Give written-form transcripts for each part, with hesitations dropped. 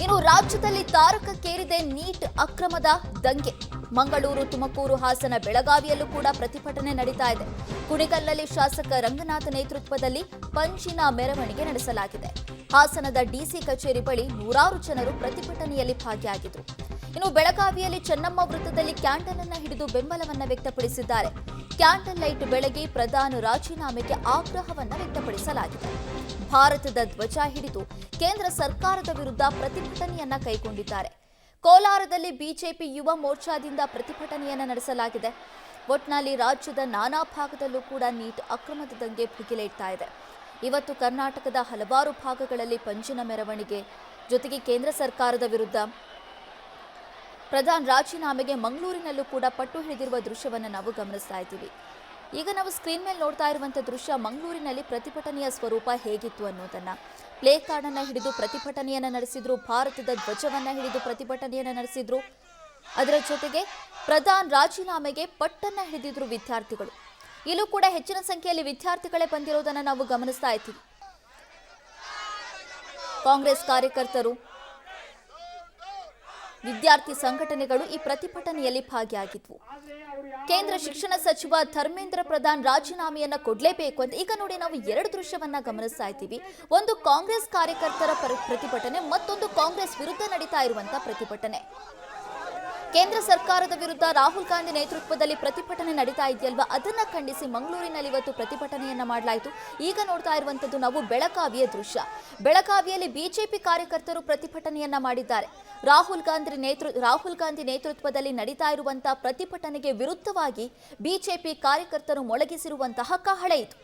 ಇನ್ನು ರಾಜ್ಯದಲ್ಲಿ ತಾರಕಕ್ಕೇರಿದೆ ನೀಟ್ ಅಕ್ರಮದ ದಂಗೆ. ಮಂಗಳೂರು, ತುಮಕೂರು, ಹಾಸನ, ಬೆಳಗಾವಿಯಲ್ಲೂ ಕೂಡ ಪ್ರತಿಭಟನೆ ನಡೀತಾ ಇದೆ. ಕುಣಿಗಲ್ನಲ್ಲಿ ಶಾಸಕ ರಂಗನಾಥ್ ನೇತೃತ್ವದಲ್ಲಿ ಪಂಚಿನ ಮೆರವಣಿಗೆ ನಡೆಸಲಾಗಿದೆ. ಹಾಸನದ ಡಿಸಿ ಕಚೇರಿ ಬಳಿ ನೂರಾರು ಜನರು ಪ್ರತಿಭಟನೆಯಲ್ಲಿ ಭಾಗಿಯಾಗಿದ್ದರು. ಇನ್ನು ಬೆಳಗಾವಿಯಲ್ಲಿ ಚೆನ್ನಮ್ಮ ವೃತ್ತದಲ್ಲಿ ಕ್ಯಾಂಡಲ್ ಅನ್ನು ಹಿಡಿದು ಬೆಂಬಲವನ್ನ ವ್ಯಕ್ತಪಡಿಸಿದ್ದಾರೆ. ಕ್ಯಾಂಡಲ್ ಲೈಟ್ ಬೆಳಗಿ ಪ್ರಧಾನಿ ರಾಜೀನಾಮೆಗೆ ಆಗ್ರಹವನ್ನ ವ್ಯಕ್ತಪಡಿಸಲಾಗಿದೆ. ಭಾರತದ ಧ್ವಜ ಹಿಡಿದು ಕೇಂದ್ರ ಸರ್ಕಾರದ ವಿರುದ್ಧ ಪ್ರತಿಭಟನೆಯನ್ನ ಕೈಗೊಂಡಿದ್ದಾರೆ. ಕೋಲಾರದಲ್ಲಿ ಬಿಜೆಪಿ ಯುವ ಮೋರ್ಚಾದಿಂದ ಪ್ರತಿಭಟನೆಯನ್ನ ನಡೆಸಲಾಗಿದೆ. ಒಟ್ನಲ್ಲಿ ರಾಜ್ಯದ ನಾನಾ ಭಾಗದಲ್ಲೂ ಕೂಡ ನೀಟ್ ಅಕ್ರಮದ ದಂಗೆ ಭುಗಿಲೇಳ್ತಾ ಇದೆ. ಇವತ್ತು ಕರ್ನಾಟಕದ ಹಲವಾರು ಭಾಗಗಳಲ್ಲಿ ಪಂಚಿನ ಮೆರವಣಿಗೆ ಜೊತೆಗೆ ಕೇಂದ್ರ ಸರ್ಕಾರದ ವಿರುದ್ಧ ಪ್ರಧಾನಿ ರಾಜೀನಾಮೆಗೆ ಮಂಗಳೂರಿನಲ್ಲೂ ಕೂಡ ಪಟ್ಟು ಹಿಡಿದಿರುವ ದೃಶ್ಯವನ್ನು ನಾವು ಗಮನಿಸ್ತಾ ಇದ್ದೀವಿ. ಈಗ ನಾವು ಸ್ಕ್ರೀನ್ ಮೇಲೆ ನೋಡ್ತಾ ಇರುವಂತಹ ದೃಶ್ಯ ಮಂಗಳೂರಿನಲ್ಲಿ ಪ್ರತಿಭಟನೆಯ ಸ್ವರೂಪ ಹೇಗಿತ್ತು ಅನ್ನೋದನ್ನ. ಪ್ಲೇ ಕಾರ್ಡ್ ಅನ್ನ ಹಿಡಿದು ಪ್ರತಿಭಟನೆಯನ್ನ ನಡೆಸಿದ್ರು, ಭಾರತದ ಧ್ವಜವನ್ನ ಹಿಡಿದು ಪ್ರತಿಭಟನೆಯನ್ನ ನಡೆಸಿದ್ರು. ಅದರ ಜೊತೆಗೆ ಪ್ರಧಾನಿ ರಾಜೀನಾಮೆಗೆ ಪಟ್ಟನ್ನ ಹಿಡಿದಿದ್ರು ವಿದ್ಯಾರ್ಥಿಗಳು. ಇಲ್ಲೂ ಕೂಡ ಹೆಚ್ಚಿನ ಸಂಖ್ಯೆಯಲ್ಲಿ ವಿದ್ಯಾರ್ಥಿಗಳೇ ಬಂದಿರೋದನ್ನ ನಾವು ಗಮನಿಸ್ತಾ ಇದ್ದೀವಿ. ಕಾಂಗ್ರೆಸ್ ಕಾರ್ಯಕರ್ತರು, ವಿದ್ಯಾರ್ಥಿ ಸಂಘಟನೆಗಳು ಈ ಪ್ರತಿಭಟನೆಯಲ್ಲಿ ಭಾಗಿಯಾಗಿದ್ವು. ಕೇಂದ್ರ ಶಿಕ್ಷಣ ಸಚಿವ ಧರ್ಮೇಂದ್ರ ಪ್ರಧಾನ್ ರಾಜೀನಾಮೆಯನ್ನ ಕೊಡಲೇಬೇಕು ಅಂತ ಈಗ ನೋಡಿ ನಾವು ಎರಡು ದೃಶ್ಯವನ್ನ ಗಮನಿಸ್ತಾ ಇದ್ದೀವಿ. ಒಂದು ಕಾಂಗ್ರೆಸ್ ಕಾರ್ಯಕರ್ತರ ಪ್ರತಿಭಟನೆ, ಮತ್ತೊಂದು ಕಾಂಗ್ರೆಸ್ ವಿರುದ್ಧ ನಡೀತಾ ಇರುವಂತಹ ಪ್ರತಿಭಟನೆ. ಕೇಂದ್ರ ಸರ್ಕಾರದ ವಿರುದ್ಧ ರಾಹುಲ್ ಗಾಂಧಿ ನೇತೃತ್ವದಲ್ಲಿ ಪ್ರತಿಭಟನೆ ನಡೀತಾ ಇದೆಯಲ್ವಾ, ಅದನ್ನ ಖಂಡಿಸಿ ಮಂಗಳೂರಿನಲ್ಲಿ ಇವತ್ತು ಪ್ರತಿಭಟನೆಯನ್ನ ಮಾಡಲಾಯಿತು. ಈಗ ನೋಡ್ತಾ ಇರುವಂತದ್ದು ನಾವು ಬೆಳಗಾವಿಯ ದೃಶ್ಯ. ಬೆಳಗಾವಿಯಲ್ಲಿ ಬಿಜೆಪಿ ಕಾರ್ಯಕರ್ತರು ಪ್ರತಿಭಟನೆಯನ್ನ ಮಾಡಿದ್ದಾರೆ. ರಾಹುಲ್ ಗಾಂಧಿ ನೇತೃತ್ವದಲ್ಲಿ ನಡೀತಾ ಇರುವಂತಹ ಪ್ರತಿಭಟನೆಗೆ ವಿರುದ್ಧವಾಗಿ ಬಿಜೆಪಿ ಕಾರ್ಯಕರ್ತರು ಮೊಳಗಿಸಿರುವಂತಹ ಕಹಳೆ ಇದು.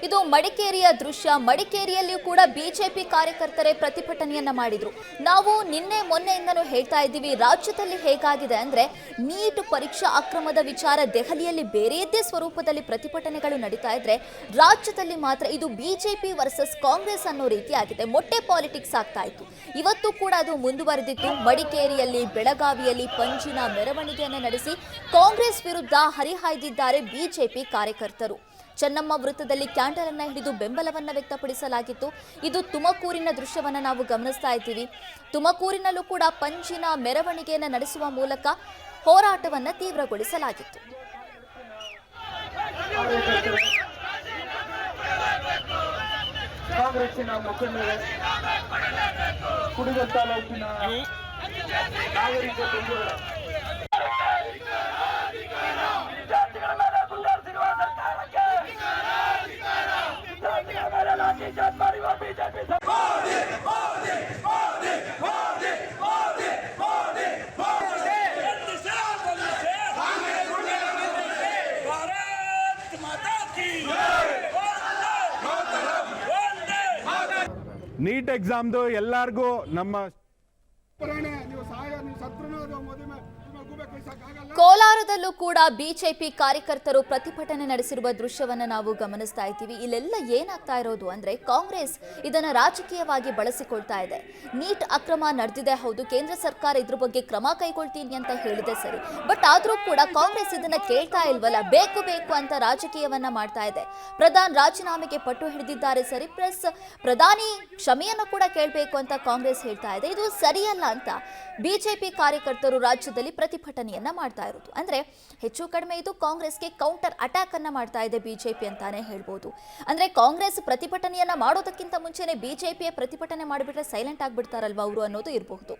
ಇದು ಮಡಿಕೇರಿಯ ದೃಶ್ಯ. ಮಡಿಕೇರಿಯಲ್ಲಿಯೂ ಕೂಡ ಬಿಜೆಪಿ ಕಾರ್ಯಕರ್ತರೇ ಪ್ರತಿಭಟನೆಯನ್ನ ಮಾಡಿದ್ರು. ನಾವು ನಿನ್ನೆ ಮೊನ್ನೆಯಿಂದನೂ ಹೇಳ್ತಾ ಇದ್ದೀವಿ, ರಾಜ್ಯದಲ್ಲಿ ಹೇಗಾಗಿದೆ ಅಂದ್ರೆ ನೀಟ್ ಪರೀಕ್ಷಾ ಅಕ್ರಮದ ವಿಚಾರ ದೆಹಲಿಯಲ್ಲಿ ಬೇರೆಯದ್ದೇ ಸ್ವರೂಪದಲ್ಲಿ ಪ್ರತಿಭಟನೆಗಳು ನಡೀತಾ ಇದ್ರೆ, ರಾಜ್ಯದಲ್ಲಿ ಮಾತ್ರ ಇದು ಬಿಜೆಪಿ ವರ್ಸಸ್ ಕಾಂಗ್ರೆಸ್ ಅನ್ನೋ ರೀತಿ ಆಗಿದೆ. ಮೊಟ್ಟೆ ಪಾಲಿಟಿಕ್ಸ್ ಆಗ್ತಾ ಇತ್ತು. ಇವತ್ತು ಕೂಡ ಅದು ಮುಂದುವರೆದಿತ್ತು. ಮಡಿಕೇರಿಯಲ್ಲಿ, ಬೆಳಗಾವಿಯಲ್ಲಿ ಪಂಚಿನ ಮೆರವಣಿಗೆಯನ್ನು ನಡೆಸಿ ಕಾಂಗ್ರೆಸ್ ವಿರುದ್ಧ ಹರಿಹಾಯ್ದಿದ್ದಾರೆ ಬಿಜೆಪಿ ಕಾರ್ಯಕರ್ತರು. ಚೆನ್ನಮ್ಮ ವೃತ್ತದಲ್ಲಿ ಕ್ಯಾಂಡಲ್ ಅನ್ನ ಹಿಡಿದು ಬೆಂಬಲವನ್ನ ವ್ಯಕ್ತಪಡಿಸಲಾಗಿತ್ತು. ಇದು ತುಮಕೂರಿನ ದೃಶ್ಯವನ್ನ ನಾವು ಗಮನಿಸ್ತಾ ಇದ್ದೀವಿ. ತುಮಕೂರಿನಲ್ಲೂ ಕೂಡ ಪಂಚಿನ ಮೆರವಣಿಗೆಯನ್ನು ನಡೆಸುವ ಮೂಲಕ ಹೋರಾಟವನ್ನ ತೀವ್ರಗೊಳಿಸಲಾಗಿತ್ತು. ಕಾಂಗ್ರೆಸ್ಸಿನ ಮುಖಂಡರು, ಕುಣಿಗಲ್ ತಾಲೂಕಿನ ನಾಗರಿಕ ಬಂಧುಗಳು, ನೀಟ್ ಎಕ್ಸಾಮ್ದು ಎಲ್ಲರಿಗೂ ನಮ್ಮ ಕೋಲಾರದಲ್ಲೂ ಕೂಡ ಬಿಜೆಪಿ ಕಾರ್ಯಕರ್ತರು ಪ್ರತಿಭಟನೆ ನಡೆಸಿರುವ ದೃಶ್ಯವನ್ನ ನಾವು ಗಮನಿಸ್ತಾ ಇದ್ದೀವಿ. ಇಲ್ಲೆಲ್ಲ ಏನಾಗ್ತಾ ಇರೋದು ಅಂದ್ರೆ ಕಾಂಗ್ರೆಸ್ ಇದನ್ನ ರಾಜಕೀಯವಾಗಿ ಬಳಸಿಕೊಳ್ತಾ ಇದೆ. ನೀಟ್ ಅಕ್ರಮ ನಡೆದಿದೆ, ಹೌದು, ಕೇಂದ್ರ ಸರ್ಕಾರ ಇದ್ರ ಬಗ್ಗೆ ಕ್ರಮ ಕೈಗೊಳ್ತೀನಿ ಅಂತ ಹೇಳಿದೆ ಸರಿ, ಬಟ್ ಆದ್ರೂ ಕೂಡ ಕಾಂಗ್ರೆಸ್ ಇದನ್ನ ಕೇಳ್ತಾ ಇಲ್ವಲ್ಲ, ಬೇಕು ಬೇಕು ಅಂತ ರಾಜಕೀಯವನ್ನ ಮಾಡ್ತಾ ಇದೆ. ಪ್ರಧಾನಿ ರಾಜೀನಾಮೆಗೆ ಪಟ್ಟು ಹಿಡಿದಿದ್ದಾರೆ ಸರಿ, ಪ್ಲಸ್ ಪ್ರಧಾನಿ ಕ್ಷಮೆಯನ್ನ ಕೂಡ ಕೇಳಬೇಕು ಅಂತ ಕಾಂಗ್ರೆಸ್ ಹೇಳ್ತಾ ಇದೆ. ಇದು ಸರಿಯಲ್ಲ ಅಂತ ಬಿಜೆಪಿ ಕಾರ್ಯಕರ್ತರು ರಾಜ್ಯದಲ್ಲಿ ಪ್ರತಿಭಟನೆಯನ್ನ ಮಾಡ್ತಾ ಇರೋದು. ಅಂದ್ರೆ ಹೆಚ್ಚು ಕಡಿಮೆ ಇದು ಕಾಂಗ್ರೆಸ್ಗೆ ಕೌಂಟರ್ ಅಟ್ಯಾಕ್ ಅನ್ನ ಮಾಡ್ತಾ ಇದೆ ಬಿಜೆಪಿ ಅಂತಾನೆ ಹೇಳ್ಬೋದು. ಅಂದ್ರೆ ಕಾಂಗ್ರೆಸ್ ಪ್ರತಿಭಟನೆಯನ್ನ ಮಾಡೋದಕ್ಕಿಂತ ಮುಂಚೆನೆ ಬಿಜೆಪಿಯ ಪ್ರತಿಭಟನೆ ಮಾಡಿಬಿಟ್ರೆ ಸೈಲೆಂಟ್ ಆಗ್ಬಿಡ್ತಾರಲ್ವಾ ಅವರು ಅನ್ನೋದು ಇರಬಹುದು.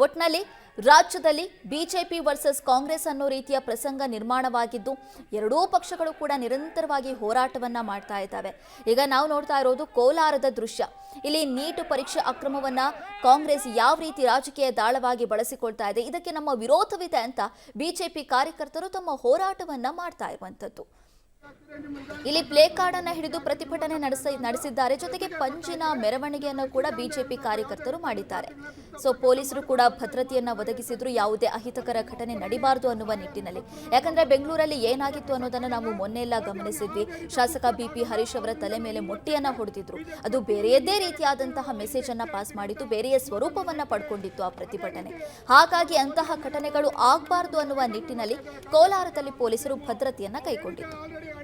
ಒಟ್ನಲ್ಲಿ ರಾಜ್ಯದಲ್ಲಿ ಬಿಜೆಪಿ ವರ್ಸಸ್ ಕಾಂಗ್ರೆಸ್ ಅನ್ನೋ ರೀತಿಯ ಪ್ರಸಂಗ ನಿರ್ಮಾಣವಾಗಿದ್ದು, ಎರಡೂ ಪಕ್ಷಗಳು ಕೂಡ ನಿರಂತರವಾಗಿ ಹೋರಾಟವನ್ನ ಮಾಡ್ತಾ ಇದ್ದಾವೆ. ಈಗ ನಾವು ನೋಡ್ತಾ ಇರೋದು ಕೋಲಾರದ ದೃಶ್ಯ. ಇಲ್ಲಿ ನೀಟ್ ಪರೀಕ್ಷೆ ಅಕ್ರಮವನ್ನ ಕಾಂಗ್ರೆಸ್ ಯಾವ ರೀತಿ ರಾಜಕೀಯ ದಾಳವಾಗಿ ಬಳಸಿಕೊಳ್ತಾ ಇದೆ, ಇದಕ್ಕೆ ನಮ್ಮ ವಿರೋಧವಿದೆ ಅಂತ ಬಿಜೆಪಿ ಕಾರ್ಯಕರ್ತರು ತಮ್ಮ ಹೋರಾಟವನ್ನ ಮಾಡ್ತಾ ಇರುವಂತದ್ದು. ಇಲ್ಲಿ ಪ್ಲೇ ಕಾರ್ಡ್ ಅನ್ನ ಹಿಡಿದು ಪ್ರತಿಭಟನೆ ನಡೆಸಿದ್ದಾರೆ. ಜೊತೆಗೆ ಪಂಜಿನ ಮೆರವಣಿಗೆಯನ್ನು ಕೂಡ ಬಿಜೆಪಿ ಕಾರ್ಯಕರ್ತರು ಮಾಡಿದ್ದಾರೆ. ಸೊ ಪೊಲೀಸರು ಕೂಡ ಭದ್ರತೆಯನ್ನ ಒದಗಿಸಿದ್ರು, ಯಾವುದೇ ಅಹಿತಕರ ಘಟನೆ ನಡಿಬಾರದು ಅನ್ನುವ ನಿಟ್ಟಿನಲ್ಲಿ. ಯಾಕಂದ್ರೆ ಬೆಂಗಳೂರಲ್ಲಿ ಏನಾಗಿತ್ತು ಅನ್ನೋದನ್ನ ನಾವು ಮೊನ್ನೆಲ್ಲ ಗಮನಿಸಿದ್ವಿ. ಶಾಸಕ ಬಿಪಿ ಹರೀಶ್ ಅವರ ತಲೆ ಮೇಲೆ ಮೊಟ್ಟೆಯನ್ನ ಹೊಡೆದಿದ್ರು. ಅದು ಬೇರೆಯದೇ ರೀತಿಯಾದಂತಹ ಮೆಸೇಜ್ ಅನ್ನ ಪಾಸ್ ಮಾಡಿತ್ತು, ಬೇರೆಯ ಸ್ವರೂಪವನ್ನ ಪಡ್ಕೊಂಡಿತ್ತು ಆ ಪ್ರತಿಭಟನೆ. ಹಾಗಾಗಿ ಅಂತಹ ಘಟನೆಗಳು ಆಗಬಾರದು ಅನ್ನುವ ನಿಟ್ಟಿನಲ್ಲಿ ಕೋಲಾರದಲ್ಲಿ ಪೊಲೀಸರು ಭದ್ರತೆಯನ್ನ ಕೈಗೊಂಡಿತ್ತು.